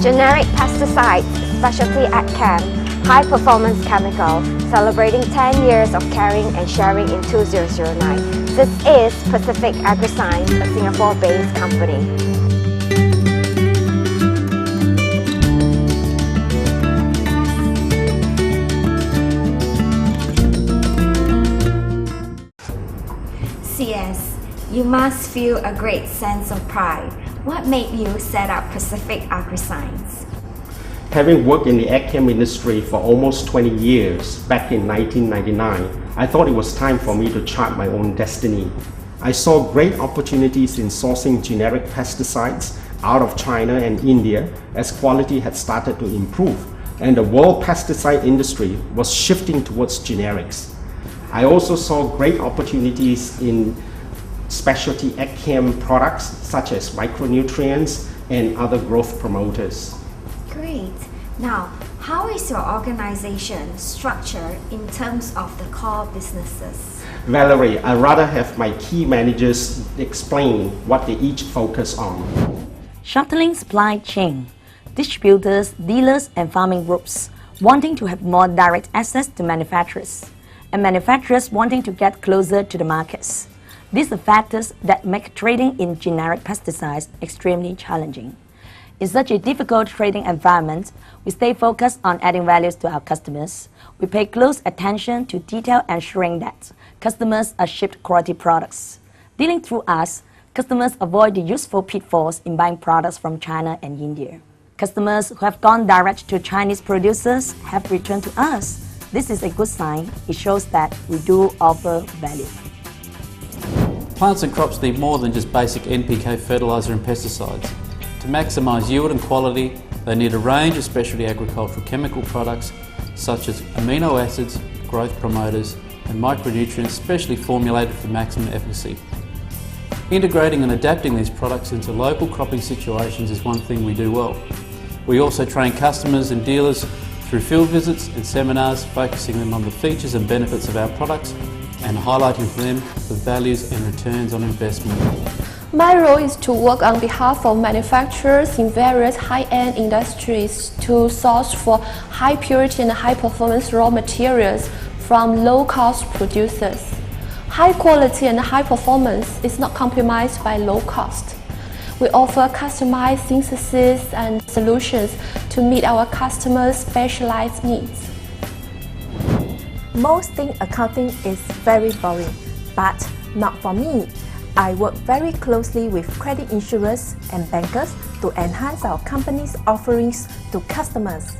Generic pesticides, specialty agchem, high-performance chemical, celebrating 10 years of caring and sharing in 2009. This is Pacific AgriScience, a Singapore-based company. CS, you must feel a great sense of pride. What made you set up Pacific AgriScience? Having worked in the agchem industry for almost 20 years back in 1999, I thought it was time for me to chart my own destiny. I saw great opportunities in sourcing generic pesticides out of China and India as quality had started to improve and the world pesticide industry was shifting towards generics. I also saw great opportunities in specialty agchem products such as micronutrients and other growth promoters. Great. Now, how is your organization structured in terms of the core businesses? Valerie, I'd rather have my key managers explain what they each focus on. Shuttling supply chain, distributors, dealers and farming groups wanting to have more direct access to manufacturers, and manufacturers wanting to get closer to the markets. These are factors that make trading in generic pesticides extremely challenging. In such a difficult trading environment, we stay focused on adding values to our customers. We pay close attention to detail, ensuring that customers are shipped quality products. Dealing through us, customers avoid the useful pitfalls in buying products from China and India. Customers who have gone direct to Chinese producers have returned to us. This is a good sign. It shows that we do offer value. Plants and crops need more than just basic NPK fertiliser and pesticides. To maximise yield and quality, they need a range of specialty agricultural chemical products such as amino acids, growth promoters and micronutrients specially formulated for maximum efficacy. Integrating and adapting these products into local cropping situations is one thing we do well. We also train customers and dealers through field visits and seminars, focusing them on the features and benefits of our products and highlighting for them the values and returns on investment. My role is to work on behalf of manufacturers in various high-end industries to source for high purity and high performance raw materials from low-cost producers. High quality and high performance is not compromised by low cost. We offer customized synthesis and solutions to meet our customers' specialized needs. Most think accounting is very boring, but not for me. I work very closely with credit insurers and bankers to enhance our company's offerings to customers.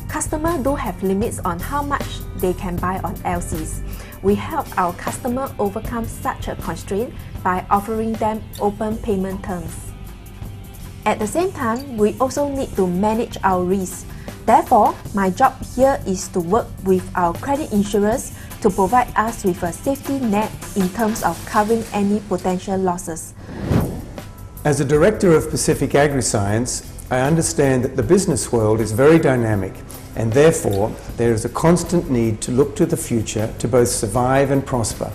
Customers do have limits on how much they can buy on LCs. We help our customers overcome such a constraint by offering them open payment terms. At the same time, we also need to manage our risks. Therefore, my job here is to work with our credit insurers to provide us with a safety net in terms of covering any potential losses. As a director of Pacific AgriScience, I understand that the business world is very dynamic and therefore there is a constant need to look to the future to both survive and prosper.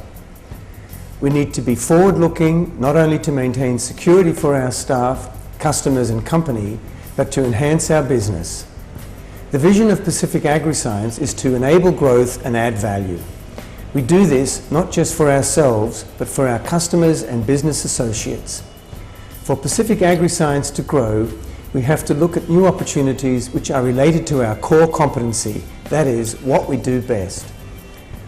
We need to be forward-looking not only to maintain security for our staff, customers and company, but to enhance our business. The vision of Pacific AgriScience is to enable growth and add value. We do this not just for ourselves, but for our customers and business associates. For Pacific AgriScience to grow, we have to look at new opportunities which are related to our core competency, that is, what we do best.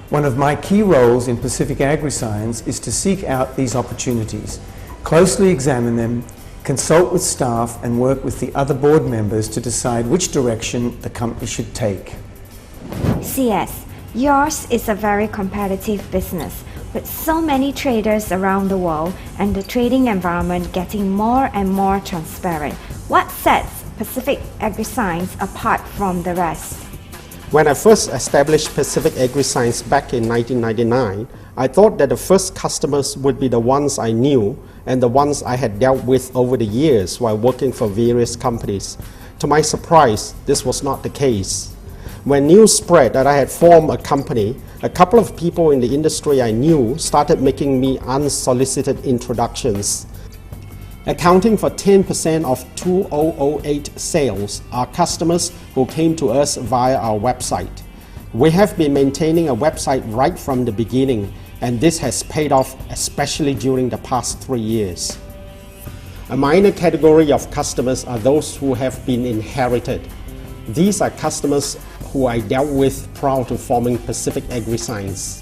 One of my key roles in Pacific AgriScience is to seek out these opportunities, closely examine them, consult with staff and work with the other board members to decide which direction the company should take. CS, yours is a very competitive business with so many traders around the world and the trading environment getting more and more transparent. What sets Pacific AgriScience apart from the rest? When I first established Pacific AgriScience back in 1999, I thought that the first customers would be the ones I knew and the ones I had dealt with over the years while working for various companies. To my surprise, this was not the case. When news spread that I had formed a company, a couple of people in the industry I knew started making me unsolicited introductions. Accounting for 10% of 2008 sales are customers who came to us via our website. We have been maintaining a website right from the beginning, and this has paid off especially during the past 3 years. A minor category of customers are those who have been inherited. These are customers who I dealt with prior to forming Pacific AgriScience.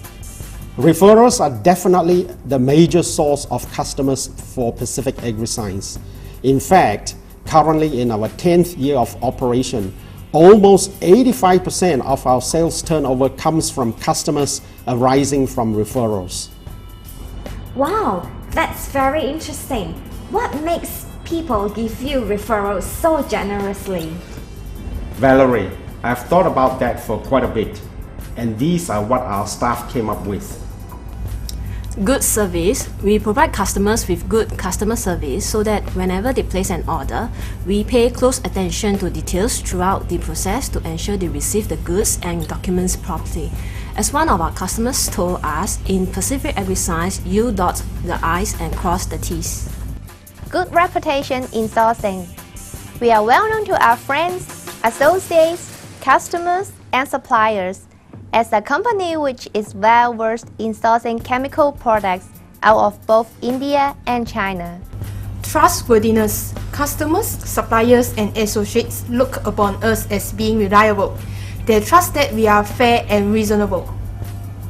Referrals are definitely the major source of customers for Pacific AgriScience. In fact, currently in our 10th year of operation, almost 85% of our sales turnover comes from customers arising from referrals. Wow, that's very interesting. What makes people give you referrals so generously? Valerie, I've thought about that for quite a bit, and these are what our staff came up with. Good service. We provide customers with good customer service so that whenever they place an order, we pay close attention to details throughout the process to ensure they receive the goods and documents properly. As one of our customers told us, in Pacific AgriScience, you dot the I's and cross the T's. Good reputation in sourcing. We are well known to our friends, associates, customers, and suppliers as a company which is well versed in sourcing chemical products out of both India and China. Trustworthiness. Customers, suppliers, and associates look upon us as being reliable. They trust that we are fair and reasonable.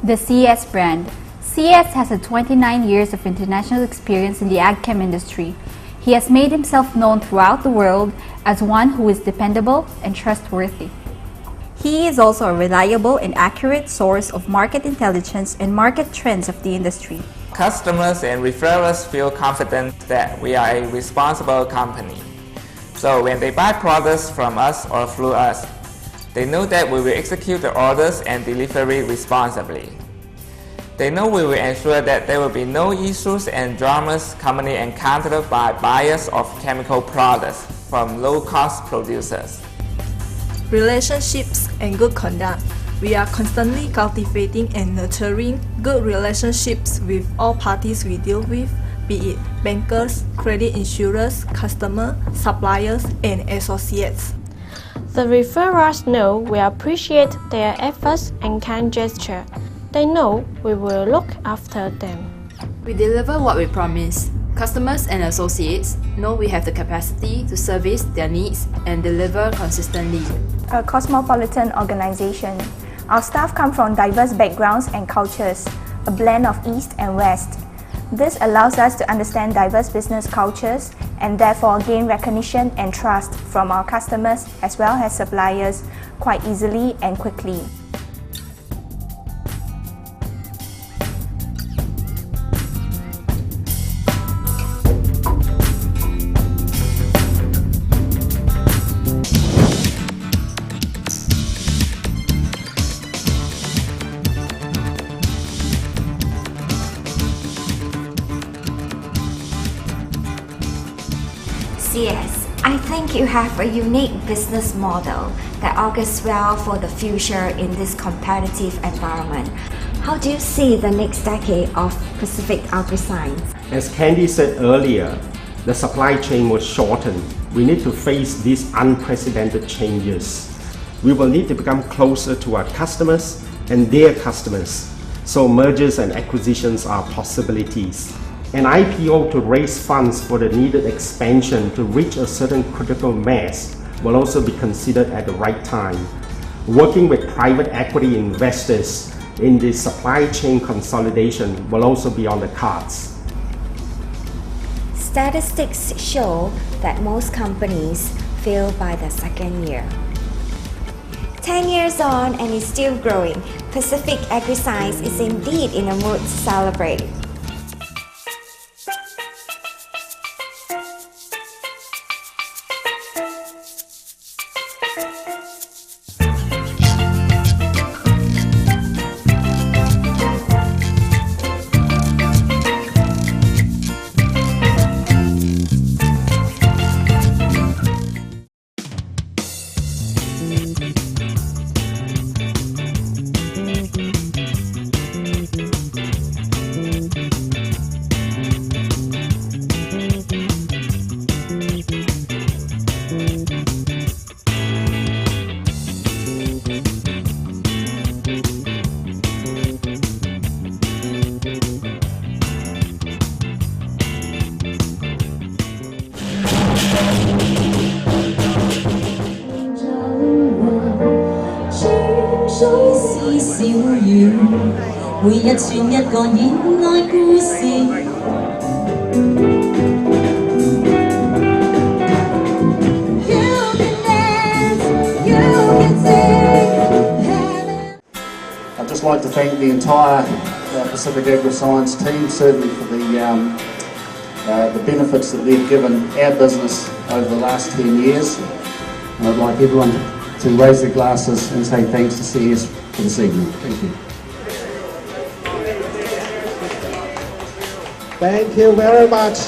The CS brand. CS has 29 years of international experience in the ag-chem industry. He has made himself known throughout the world as one who is dependable and trustworthy. He is also a reliable and accurate source of market intelligence and market trends of the industry. Customers and referrers feel confident that we are a responsible company. So when they buy products from us or through us, they know that we will execute the orders and delivery responsibly. They know we will ensure that there will be no issues and dramas commonly encountered by buyers of chemical products from low-cost producers. Relationships and good conduct. We are constantly cultivating and nurturing good relationships with all parties we deal with, be it bankers, credit insurers, customers, suppliers, and associates. The referrers know we appreciate their efforts and kind gesture. They know we will look after them. We deliver what we promise. Customers and associates know we have the capacity to service their needs and deliver consistently. A cosmopolitan organization. Our staff come from diverse backgrounds and cultures, a blend of East and West. This allows us to understand diverse business cultures and therefore gain recognition and trust from our customers as well as suppliers quite easily and quickly. CS, I think you have a unique business model that augurs well for the future in this competitive environment. How do you see the next decade of Pacific AgriScience? As Candy said earlier, the supply chain was shortened. We need to face these unprecedented changes. We will need to become closer to our customers and their customers, so mergers and acquisitions are possibilities. An IPO to raise funds for the needed expansion to reach a certain critical mass will also be considered at the right time. Working with private equity investors in the supply chain consolidation will also be on the cards. Statistics show that most companies fail by the second year. 10 years on and is still growing, Pacific AgriScience is indeed in a mood to celebrate. 笑語，每日傳一個戀愛故事。I'd just like to thank the entire Pacific Agriscience team, certainly for the benefits that they've given our business over the last 10 years. And I'd like everyone to raise their glasses and say thanks to CS for this evening. Thank you. Thank you very much.